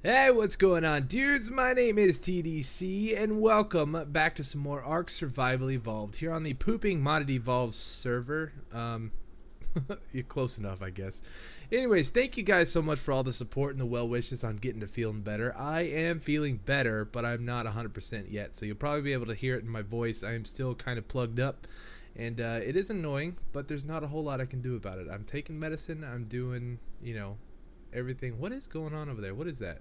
Hey, what's going on, dudes? My name is TDC, and welcome back to some more Ark Survival Evolved here on the pooping Modded Evolved server. You're close enough, I guess. Anyways, thank you guys so much for all the support and the well wishes on getting to feeling better. I am feeling better, but I'm not 100% yet, so you'll probably be able to hear it in my voice. I am still kind of plugged up, and it is annoying, but there's not a whole lot I can do about it. I'm taking medicine. I'm doing, everything. What is going on over there? What is that?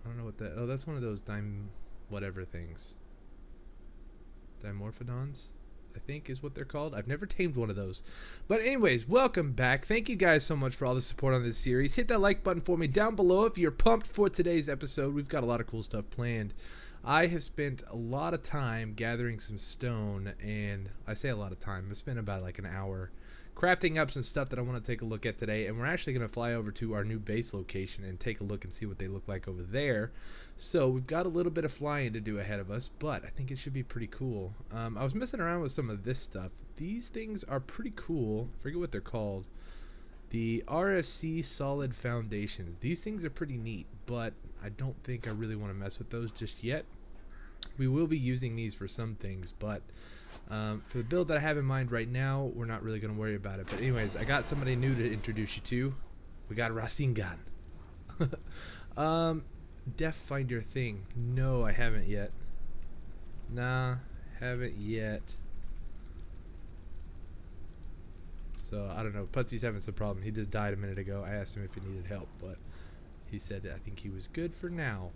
I don't know what that... Oh, that's one of those whatever things. Dimorphodons, I think is what they're called. I've never tamed one of those. But anyways, welcome back. Thank you guys so much for all the support on this series. Hit that like button for me down below if you're pumped for today's episode. We've got a lot of cool stuff planned. I have spent a lot of time gathering some stone, and I say a lot of time. I spent about like an hour crafting up some stuff that I want to take a look at today, and we're actually going to fly over to our new base location and take a look and see what they look like over there. So we've got a little bit of flying to do ahead of us, but I think it should be pretty cool. I was messing around with some of this stuff. These things are pretty cool. I forget what they're called. The RFC solid foundations. These things are pretty neat, but I don't think I really want to mess with those just yet. We will be using these for some things, but for the build that I have in mind right now, we're not really going to worry about it. But anyways, I got somebody new to introduce you to. We got Rasengan. Death Finder thing. No, I haven't yet. Nah, haven't yet. So, I don't know. Putsy's having some problem. He just died a minute ago. I asked him if he needed help, but he said I think he was good for now.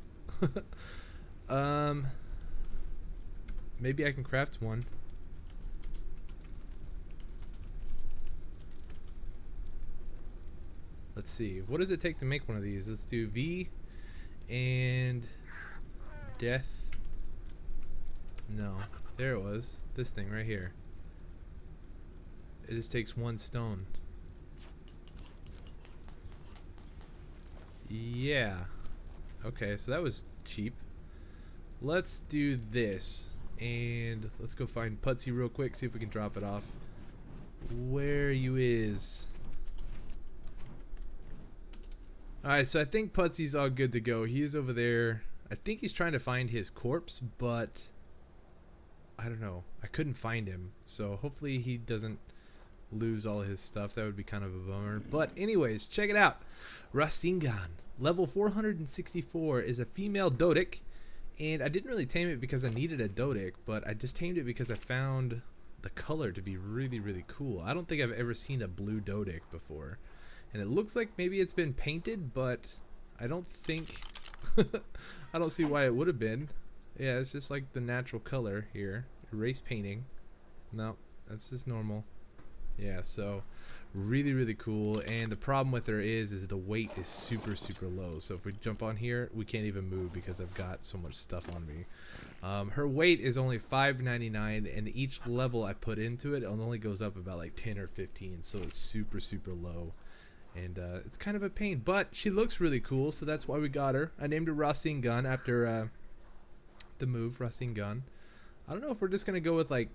Maybe I can craft one. Let's see. What does it take to make one of these? Let's do V and death. No. There it was. This thing right here. It just takes one stone. Yeah. Okay, so that was cheap. Let's do this. And let's go find Putsy real quick, see if we can drop it off. Where you is. Alright, so I think Putsy's all good to go. He is over there. I think he's trying to find his corpse, but I don't know. I couldn't find him. So hopefully he doesn't lose all his stuff. That would be kind of a bummer. But anyways, check it out. Rasengan, level 464, is a female Dodic. And I didn't really tame it because I needed a Dodic, but I just tamed it because I found the color to be really, really cool. I don't think I've ever seen a blue Dodic before. And it looks like maybe it's been painted, but I don't think... I don't see why it would have been. Yeah, it's just like the natural color here. Erase painting. No, that's just normal. Yeah, so really, really cool. And the problem with her is the weight is super, super low. So if we jump on here, we can't even move because I've got so much stuff on me. Her weight is only $5.99, and each level I put into it only goes up about like 10 or 15. So it's super, super low. And it's kind of a pain, but she looks really cool, so that's why we got her. I named her Rasengan after the move, Rasengan. I don't know if we're just going to go with like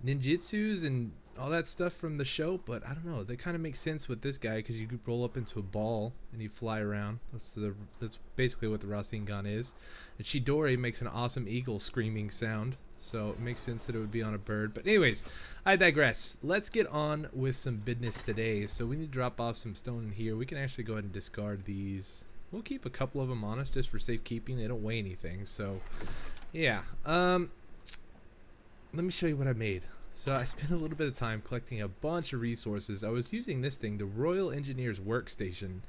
ninjutsus and all that stuff from the show, but I don't know. They kind of make sense with this guy because you could roll up into a ball and you fly around. That's basically what the Rasengan is. And Chidori makes an awesome eagle screaming sound. So it makes sense that it would be on a bird. But anyways, I digress. Let's get on with some business today. So we need to drop off some stone in here. We can actually go ahead and discard these. We'll keep a couple of them on us just for safekeeping. They don't weigh anything. So yeah. Let me show you what I made. So I spent a little bit of time collecting a bunch of resources. I was using this thing, the Royal Engineers Workstation.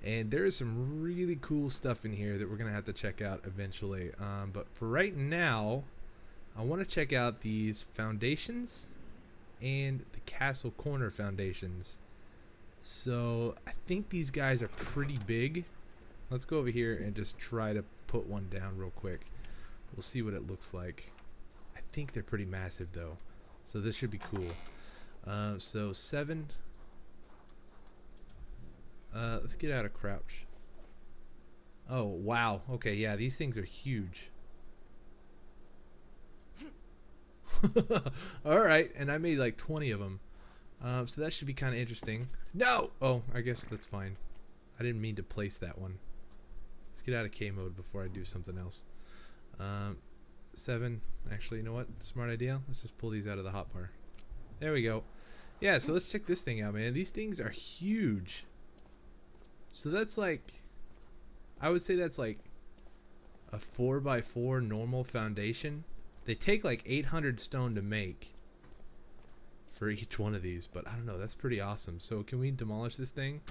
And there is some really cool stuff in here that we're going to have to check out eventually. But for right now, I want to check out these foundations and the Castle Corner foundations. So I think these guys are pretty big. Let's go over here and just try to put one down real quick. We'll see what it looks like. I think they're pretty massive though. So this should be cool. So 7. Let's get out of crouch. Oh, wow. Okay, yeah, these things are huge. Alright, and I made like 20 of them. So that should be kind of interesting. No! Oh, I guess that's fine. I didn't mean to place that one. Let's get out of K mode before I do something else. 7. Actually, you know what? Smart idea. Let's just pull these out of the hotbar. There we go. Yeah, so let's check this thing out, man. These things are huge. So that's like, I would say that's like a 4x4 normal foundation. They take like 800 stone to make for each one of these, but I don't know, that's pretty awesome. So can we demolish this thing?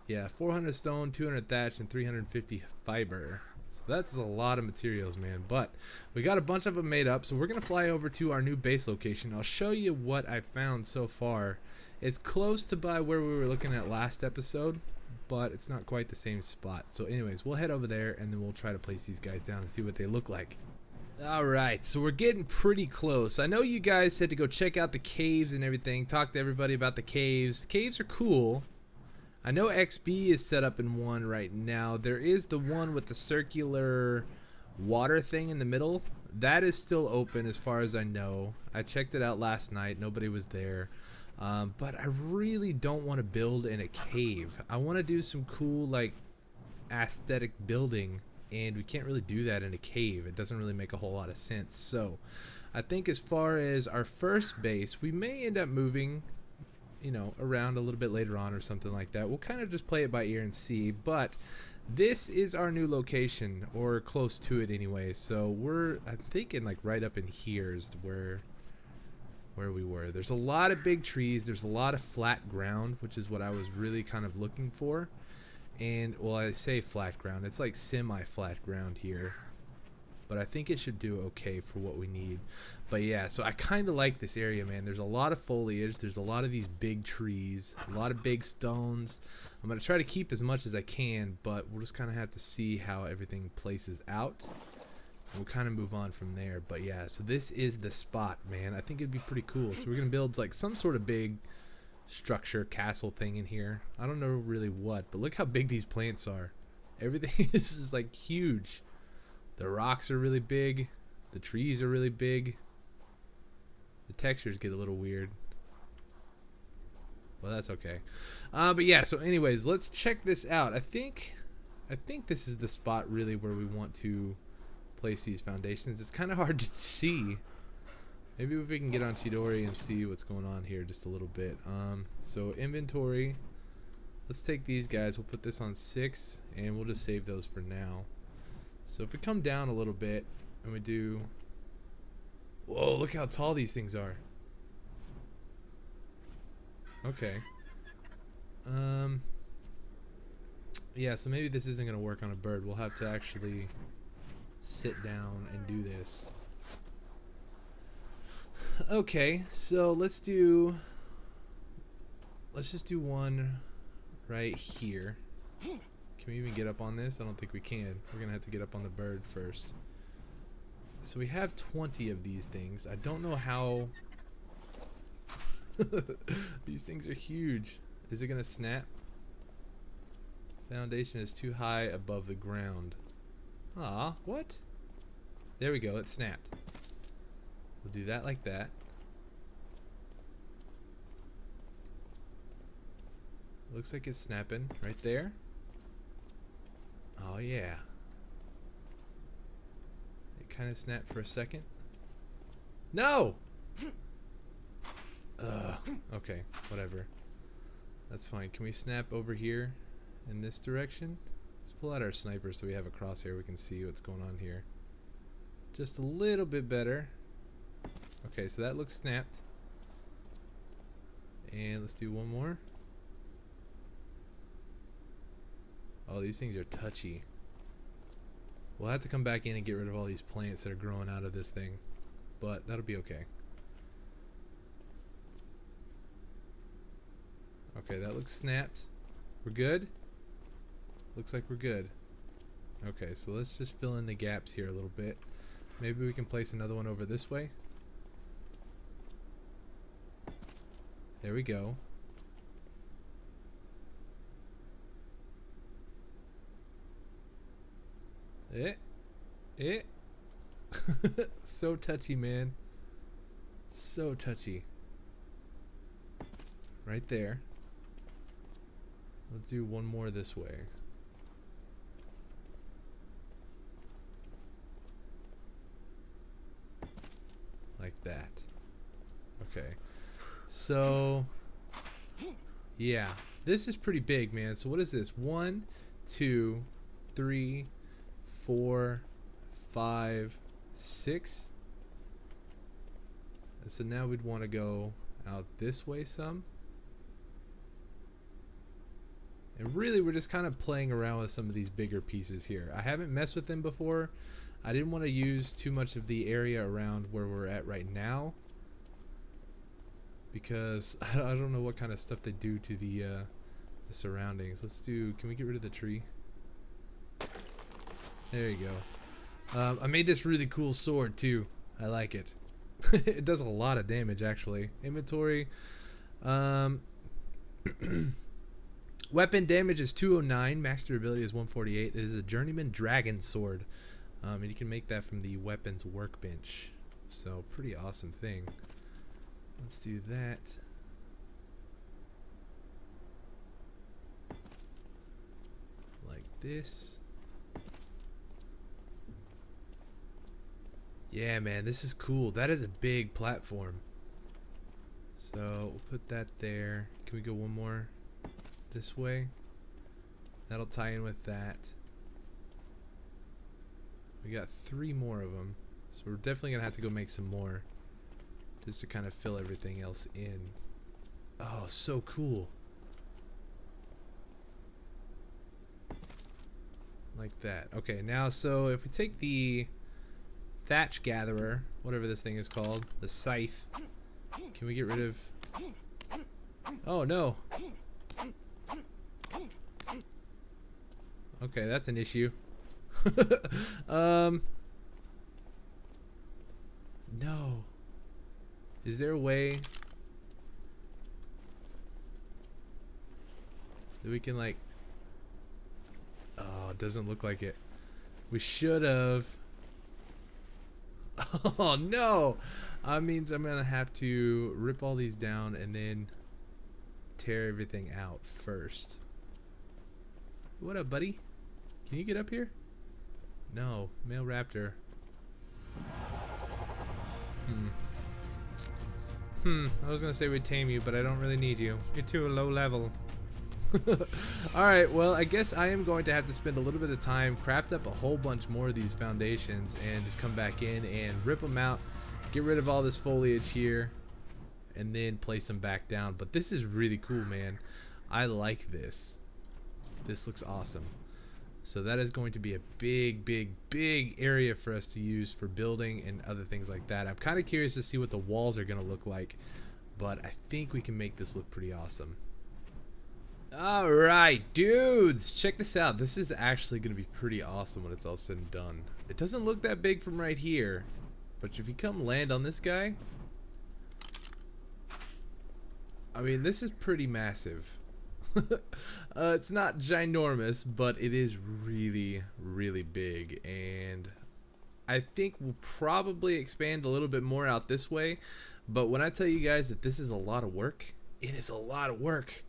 Yeah, 400 stone, 200 thatch, and 350 fiber. So that's a lot of materials, man. But we got a bunch of them made up, so we're gonna fly over to our new base location. I'll show you what I found so far. It's close to by where we were looking at last episode, but it's not quite the same spot. So anyways, we'll head over there and then we'll try to place these guys down and see what they look like. Alright, so we're getting pretty close. I know you guys said to go check out the caves and everything, talk to everybody about the caves. The caves are cool. I know XB is set up in one right now. There is the one with the circular water thing in the middle. That is still open as far as I know. I checked it out last night. Nobody was there. But I really don't want to build in a cave. I want to do some cool, like, aesthetic building. And we can't really do that in a cave. It doesn't really make a whole lot of sense. So I think as far as our first base, we may end up moving, you know, around a little bit later on or something like that. We'll kind of just play it by ear and see. But this is our new location, or close to it anyway. So I'm thinking like right up in here is where we were. There's a lot of big trees. There's a lot of flat ground, which is what I was really kind of looking for. And, well, I say flat ground. It's like semi-flat ground here. But I think it should do okay for what we need. But yeah, so I kind of like this area, man. There's a lot of foliage. There's a lot of these big trees. A lot of big stones. I'm going to try to keep as much as I can, but we'll just kind of have to see how everything places out. And we'll kind of move on from there. But yeah, so this is the spot, man. I think it'd be pretty cool. So we're going to build like some sort of big structure, castle thing in here. I don't know really what, but look how big these plants are. Everything is just like huge. The rocks are really big. The trees are really big. The textures get a little weird. Well, that's okay. But yeah, so anyways, let's check this out. I think this is the spot really where we want to place these foundations. It's kind of hard to see. Maybe if we can get on Chidori and see what's going on here just a little bit. So inventory. Let's take these guys. We'll put this on 6, and we'll just save those for now. So if we come down a little bit, and we do... Whoa, look how tall these things are. Okay. Yeah, so maybe this isn't going to work on a bird. We'll have to actually sit down and do this. Okay, so let's just do one right here. Can we even get up on this? I don't think we can. We're gonna have to get up on the bird first. So we have 20 of these things. I don't know how these things are huge. Is it gonna snap? Foundation is too high above the ground. Ah, what? There we go, it snapped. We'll do that like that. Looks like it's snapping right there. Oh yeah. It kind of snapped for a second. No! Okay, whatever. That's fine. Can we snap over here in this direction? Let's pull out our sniper so we have a crosshair. We can see what's going on here. Just a little bit better. Okay, so that looks snapped. And let's do one more. Oh, these things are touchy. We'll have to come back in and get rid of all these plants that are growing out of this thing. But that'll be okay. Okay, that looks snapped. We're good? Looks like we're good. Okay, so let's just fill in the gaps here a little bit. Maybe we can place another one over this way. There we go. So touchy, man. So touchy. Right there. Let's do one more this way. Like that. Okay. So, yeah. This is pretty big, man. So what is this? 1, 2, 3, 4, 5, 6. And so now we'd want to go out this way some. And really, we're just kind of playing around with some of these bigger pieces here. I haven't messed with them before. I didn't want to use too much of the area around where we're at right now, because I don't know what kind of stuff they do to the surroundings. Let's do, can we get rid of the tree? There you go. I made this really cool sword too. I like it. It does a lot of damage actually. Inventory. Weapon damage is 209. Max durability is 148. It is a journeyman dragon sword. And you can make that from the weapons workbench. So pretty awesome thing. Let's do that. Like this. Yeah, man, this is cool. That is a big platform. So we'll put that there. Can we go one more this way? That'll tie in with that. We got 3 more of them. So we're definitely gonna have to go make some more, just to kind of fill everything else in. Oh, so cool. Like that. Okay, now so if we take the thatch gatherer, whatever this thing is called, the scythe, can we get rid of... Oh no. Okay, that's an issue. No. Is there a way that we can like... Oh, it doesn't look like it. We should have... Oh no! That means I'm gonna have to rip all these down and then tear everything out first. What up, buddy? Can you get up here? No, male raptor. I was gonna say we'd tame you, but I don't really need you. You're too low level. Alright, well, I guess I am going to have to spend a little bit of time, craft up a whole bunch more of these foundations, and just come back in and rip them out, get rid of all this foliage here, and then place them back down. But this is really cool, man. I like this. This looks awesome. So that is going to be a big area for us to use for building and other things like that. I'm kind of curious to see what the walls are going to look like, but I think we can make this look pretty awesome. Alright, dudes, check this out. This is actually going to be pretty awesome when it's all said and done. It doesn't look that big from right here, but if you come land on this guy, I mean, this is pretty massive. It's not ginormous, but it is really big, and I think we'll probably expand a little bit more out this way. But when I tell you guys that this is a lot of work, it is a lot of work.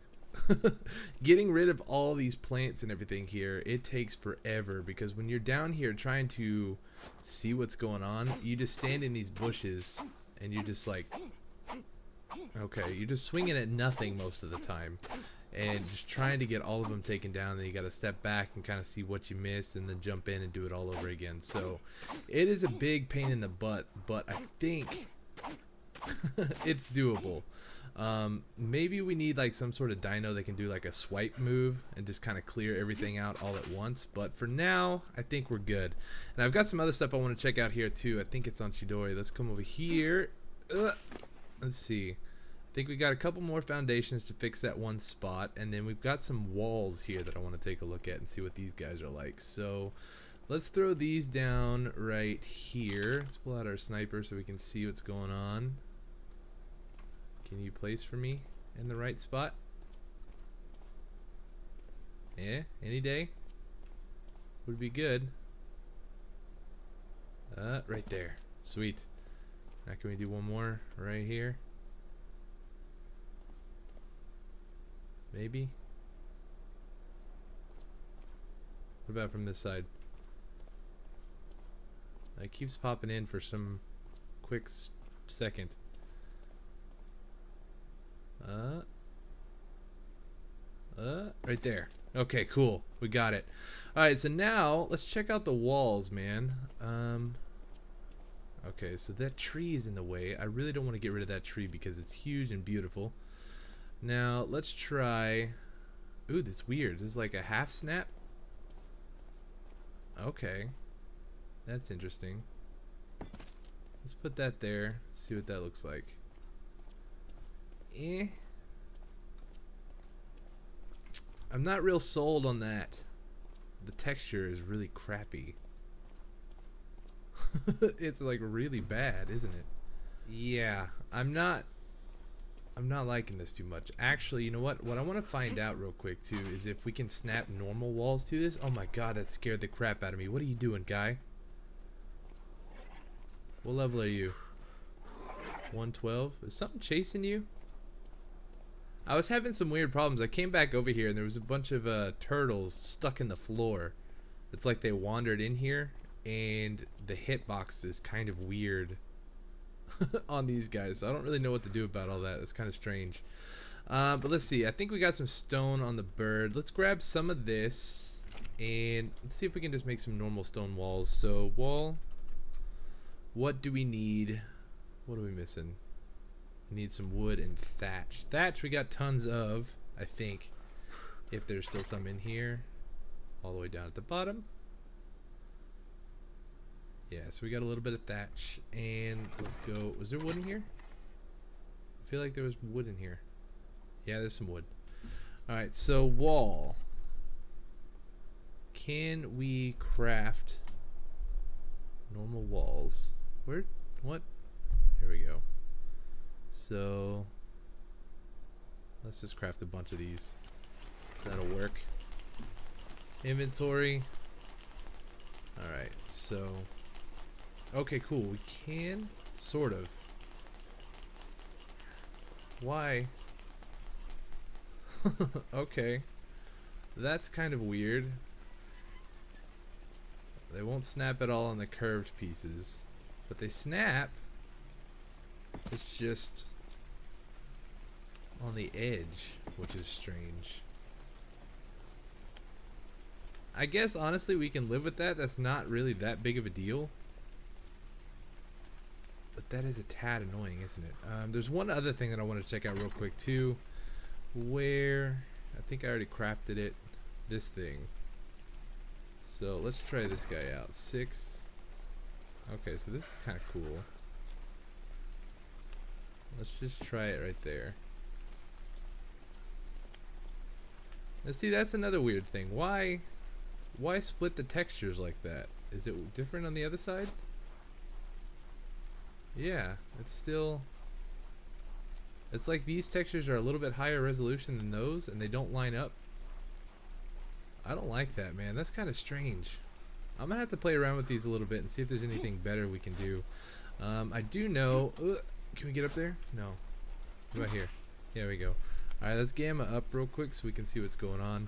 Getting rid of all these plants and everything here, it takes forever, because when you're down here trying to see what's going on, you just stand in these bushes and you're just like, okay, you're just swinging at nothing most of the time and just trying to get all of them taken down. Then you got to step back and kind of see what you missed and then jump in and do it all over again. So it is a big pain in the butt, but I think it's doable. Maybe we need like some sort of dino that can do like a swipe move and just kind of clear everything out all at once. But for now, I think we're good. And I've got some other stuff I want to check out here too. I think it's on Chidori. Let's come over here. Let's see. I think we got a couple more foundations to fix that one spot, and then we've got some walls here that I want to take a look at and see what these guys are like. So let's throw these down right here. Let's pull out our sniper so we can see what's going on. Can you place for me in the right spot? Yeah, any day would be good. Right there. Sweet. Now can we do one more right here? Maybe. What about from this side? It keeps popping in for some quick second. Right there. Okay, cool. We got it. Alright, so now let's check out the walls, man. Okay, so that tree is in the way. I really don't want to get rid of that tree because it's huge and beautiful. Now, let's try... Ooh, that's weird. There's like a half snap. Okay. That's interesting. Let's put that there. See what that looks like. I'm not real sold on that. The texture is really crappy. It's like really bad, isn't it? Yeah, I'm not liking this too much. Actually, you know what? What I want to find out real quick too is if we can snap normal walls to this. Oh my god, that scared the crap out of me. What are you doing, guy? What level are you? 112? Is something chasing you? I was having some weird problems. I came back over here and there was a bunch of turtles stuck in the floor. It's like they wandered in here, and the hitbox is kind of weird on these guys. So I don't really know what to do about all that. It's kind of strange. But let's see. I think we got some stone on the bird. Let's grab some of this and let's see if we can just make some normal stone walls. So wall. What do we need? What are we missing? We need some wood and thatch. Thatch we got tons of, I think. If there's still some in here. All the way down at the bottom. Yeah, so we got a little bit of thatch. And let's go. Was there wood in here? I feel like there was wood in here. Yeah, there's some wood. Alright, so wall. Can we craft normal walls? Where? What? Here we go. So let's just craft a bunch of these. That'll work. Inventory. Alright, so okay, cool. We can sort of. Why? Okay. That's kind of weird. They won't snap at all on the curved pieces, but they snap. It's just on the edge, which is strange. I guess honestly we can live with that. That's not really that big of a deal. But that is a tad annoying, isn't it? There's one other thing that I want to check out real quick too. Where I think I already crafted it. This thing. So let's try this guy out. 6. Okay, so this is kind of cool. Let's just try it right there. Now see, that's another weird thing. Why split the textures like that? Is it different on the other side? Yeah, it's still... It's like these textures are a little bit higher resolution than those, and they don't line up. I don't like that, man. That's kind of strange. I'm gonna have to play around with these a little bit and see if there's anything better we can do. I do know... Can we get up there? No. What about here? There we go. Alright, let's gamma up real quick so we can see what's going on.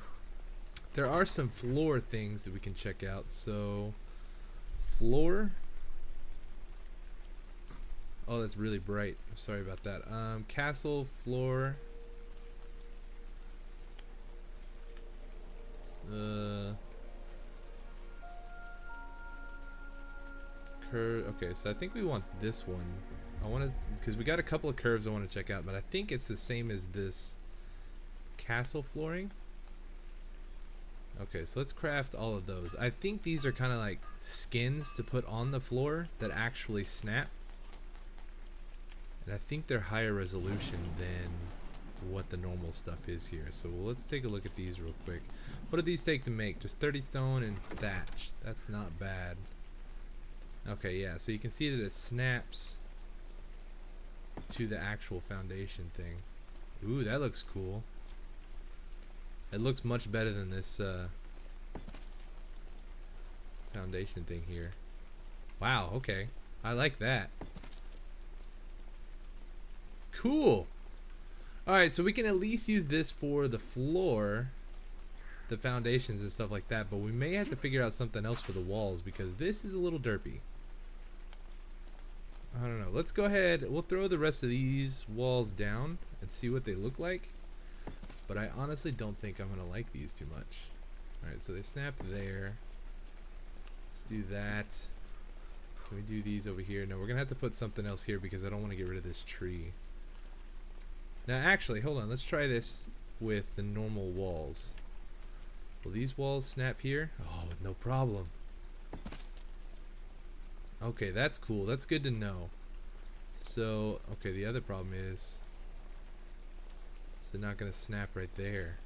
There are some floor things that we can check out. So, floor. Oh, that's really bright. I'm sorry about that. Castle, floor. Okay, so I think we want this one. I want to, because we got a couple of curves I want to check out, but I think it's the same as this castle flooring. Okay, so let's craft all of those. I think these are kind of like skins to put on the floor that actually snap. And I think they're higher resolution than what the normal stuff is here. So let's take a look at these real quick. What do these take to make? Just 30 stone and thatch. That's not bad. Okay, yeah, so you can see that it snaps to the actual foundation thing. Ooh, that looks cool. It looks much better than this foundation thing here. Wow, okay. I like that. Cool. Alright, so we can at least use this for the floor. the foundations and stuff like that, but we may have to figure out something else for the walls because this is a little derpy. I don't know. Let's go ahead. We'll throw the rest of these walls down and see what they look like. But I honestly don't think I'm going to like these too much. Alright, so they snap there. Let's do that. Can we do these over here? No, we're going to have to put something else here because I don't want to get rid of this tree. Now, actually, hold on. Let's try this with the normal walls. Will these walls snap here? Oh, no problem. Okay, that's cool. That's good to know. So, okay, the other problem is they're not going to snap right there.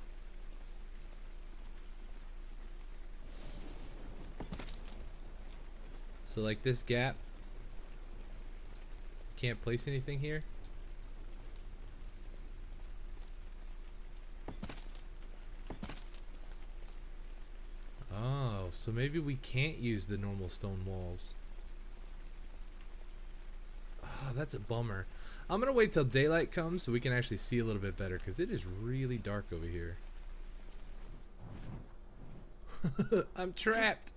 So, like this gap, can't place anything here. Oh, so maybe we can't use the normal stone walls. Oh, that's a bummer. I'm gonna wait till daylight comes so we can actually see a little bit better because it is really dark over here. I'm trapped.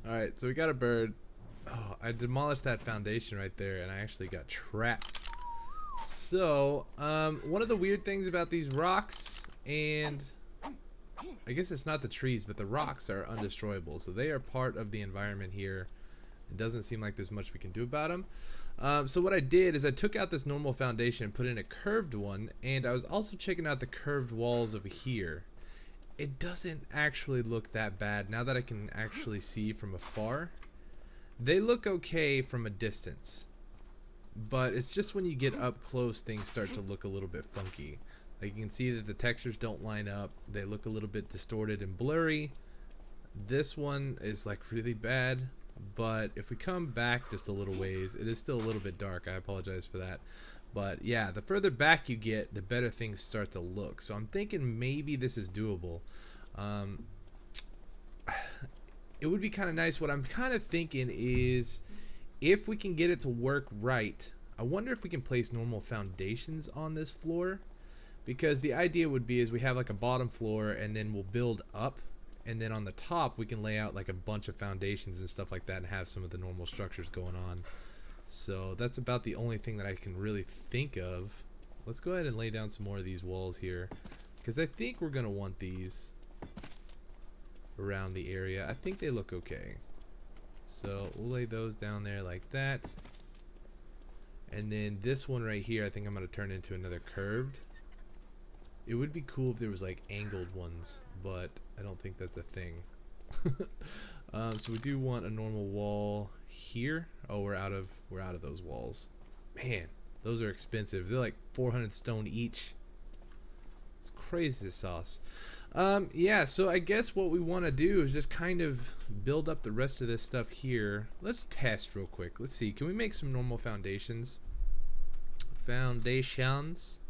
Alright, so we got a bird. Oh, I demolished that foundation right there and I actually got trapped. So, one of the weird things about these rocks, and I guess it's not the trees, but the rocks are undestroyable. So they are part of the environment here. It doesn't seem like there's much we can do about them. So what I did is I took out this normal foundation and put in a curved one, and I was also checking out the curved walls over here. It doesn't actually look that bad now that I can actually see from afar. They look okay from a distance, but it's just when you get up close things start to look a little bit funky. Like you can see that the textures don't line up. They look a little bit distorted and blurry. This one is like really bad. But if we come back just a little ways, it is still a little bit dark. I apologize for that. But yeah, the further back you get, the better things start to look. So I'm thinking maybe this is doable. It would be kind of nice. What I'm kind of thinking is if we can get it to work right, I wonder if we can place normal foundations on this floor. Because the idea would be is we have like a bottom floor and then we'll build up. And then on the top, we can lay out like a bunch of foundations and stuff like that and have some of the normal structures going on. So that's about the only thing that I can really think of. Let's go ahead and lay down some more of these walls here. Because I think we're going to want these around the area. I think they look okay. So we'll lay those down there like that. And then this one right here, I think I'm going to turn into another curved. It would be cool if there was like angled ones, but I don't think that's a thing. So we do want a normal wall here. Oh, we're out of those walls. Man, those are expensive. They're like 400 stone each. It's crazy sauce. Yeah, so I guess what we want to do is just kind of build up the rest of this stuff here. Let's test real quick. Let's see. Can we make some normal foundations? Foundations.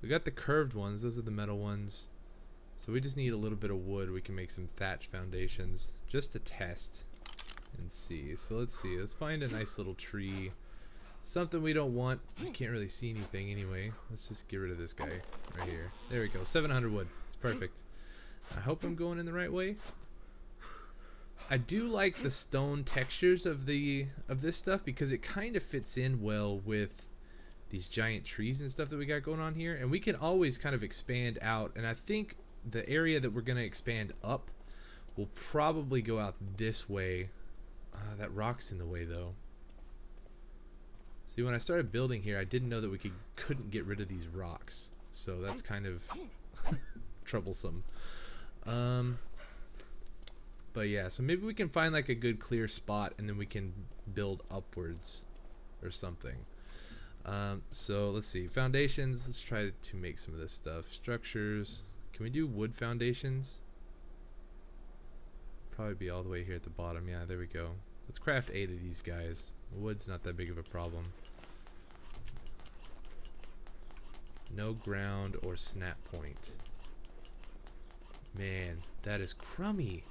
We got the curved ones. Those are the metal ones. So we just need a little bit of wood. We can make some thatch foundations just to test and see. So let's see. Let's find a nice little tree. Something we don't want. I can't really see anything anyway. Let's just get rid of this guy right here. There we go. 700 wood. It's perfect. I hope I'm going in the right way. I do like the stone textures of this stuff because it kind of fits in well with these giant trees and stuff that we got going on here, and we can always kind of expand out, and I think the area that we're going to expand up will probably go out this way. That rock's in the way though. See, when I started building here, I didn't know that we couldn't get rid of these rocks, so that's kind of troublesome. But yeah, so maybe we can find like a good clear spot and then we can build upwards or something. So let's see, foundations. Let's try to make some of this stuff. Structures. Can we do wood foundations? Probably be all the way here at the bottom. Yeah, there we go. Let's craft 8 of these guys. Wood's not that big of a problem. No ground or snap point. Man, that is crummy.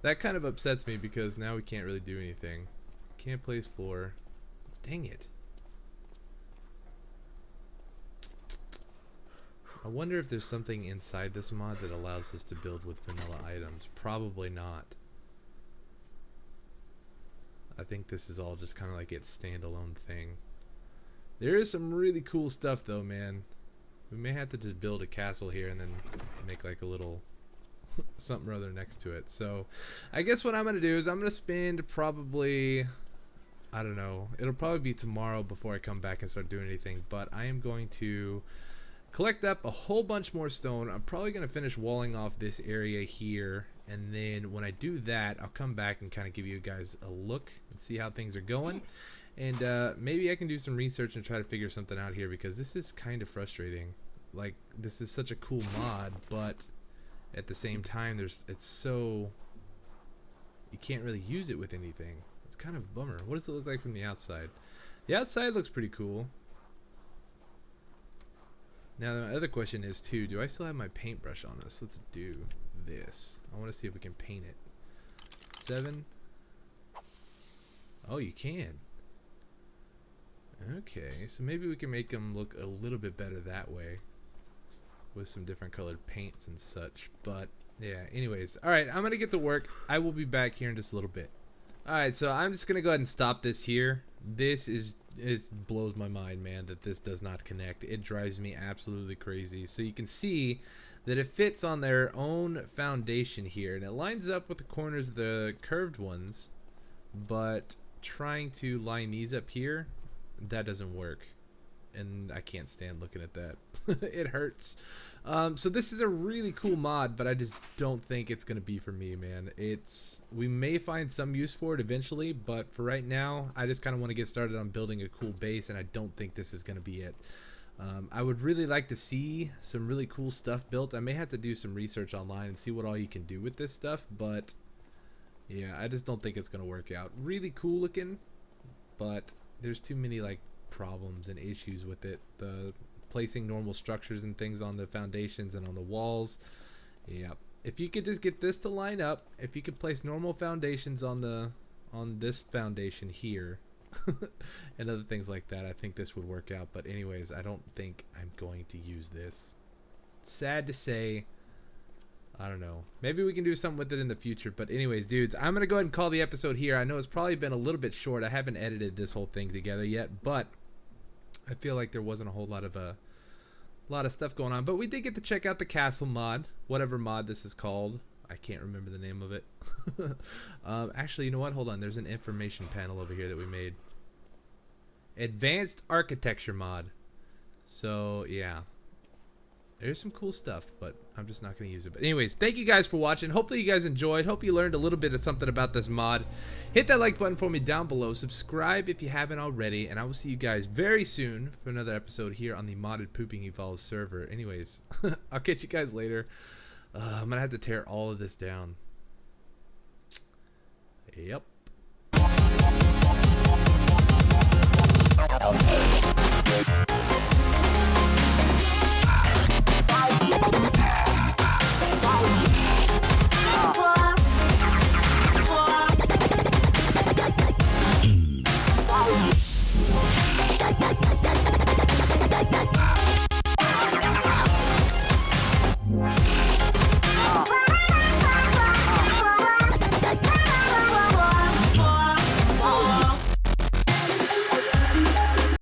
That kind of upsets me because now we can't really do anything. Can't place floor. Dang it. I wonder if there's something inside this mod that allows us to build with vanilla items. Probably not. I think this is all just kind of like its standalone thing. There is some really cool stuff though, man. We may have to just build a castle here and then make like a little something or other next to it. So I guess what I'm going to do is I'm going to spend probably, I don't know, it'll probably be tomorrow before I come back and start doing anything, but I am going to collect up a whole bunch more stone. I'm probably going to finish walling off this area here, and then when I do that, I'll come back and kind of give you guys a look and see how things are going. And maybe I can do some research and try to figure something out here, because this is kind of frustrating. Like, this is such a cool mod, but at the same time, it's so, you can't really use it with anything. It's kind of a bummer. What does it look like from the outside? The outside looks pretty cool. Now the other question is too, do I still have my paintbrush on this? Let's do this. I want to see if we can paint it. 7. Oh, you can. Okay, so maybe we can make them look a little bit better that way with some different colored paints and such. But yeah, anyways, alright, I'm gonna get to work. I will be back here in just a little bit. Alright, so I'm just gonna go ahead and stop this here. This blows my mind, man, that this does not connect. It drives me absolutely crazy. So you can see that it fits on their own foundation here, and it lines up with the corners of the curved ones, but trying to line these up here, that doesn't work, and I can't stand looking at that. It hurts. So this is a really cool mod, but I just don't think it's gonna be for me, man. We may find some use for it eventually, but for right now, I just kind of want to get started on building a cool base, and I don't think this is gonna be it. I would really like to see some really cool stuff built. I may have to do some research online and see what all you can do with this stuff, but yeah, I just don't think it's gonna work out. Really cool looking, but there's too many like problems and issues with it. The placing normal structures and things on the foundations and on the walls. Yeah, if you could just get this to line up, if you could place normal foundations on this foundation here and other things like that, I think this would work out. But anyways, I don't think I'm going to use this. Sad to say. I don't know. Maybe we can do something with it in the future. But anyways, dudes, I'm going to go ahead and call the episode here. I know it's probably been a little bit short. I haven't edited this whole thing together yet, but I feel like there wasn't a whole lot of stuff going on. But we did get to check out the castle mod, whatever mod this is called. I can't remember the name of it. Actually, you know what? Hold on. There's an information panel over here that we made. Advanced architecture mod. So, yeah. There's some cool stuff, but I'm just not going to use it. But anyways, thank you guys for watching. Hopefully you guys enjoyed. Hope you learned a little bit of something about this mod. Hit that like button for me down below. Subscribe if you haven't already. And I will see you guys very soon for another episode here on the Modded Pooping Evolved server. Anyways, I'll catch you guys later. I'm going to have to tear all of this down. Yep.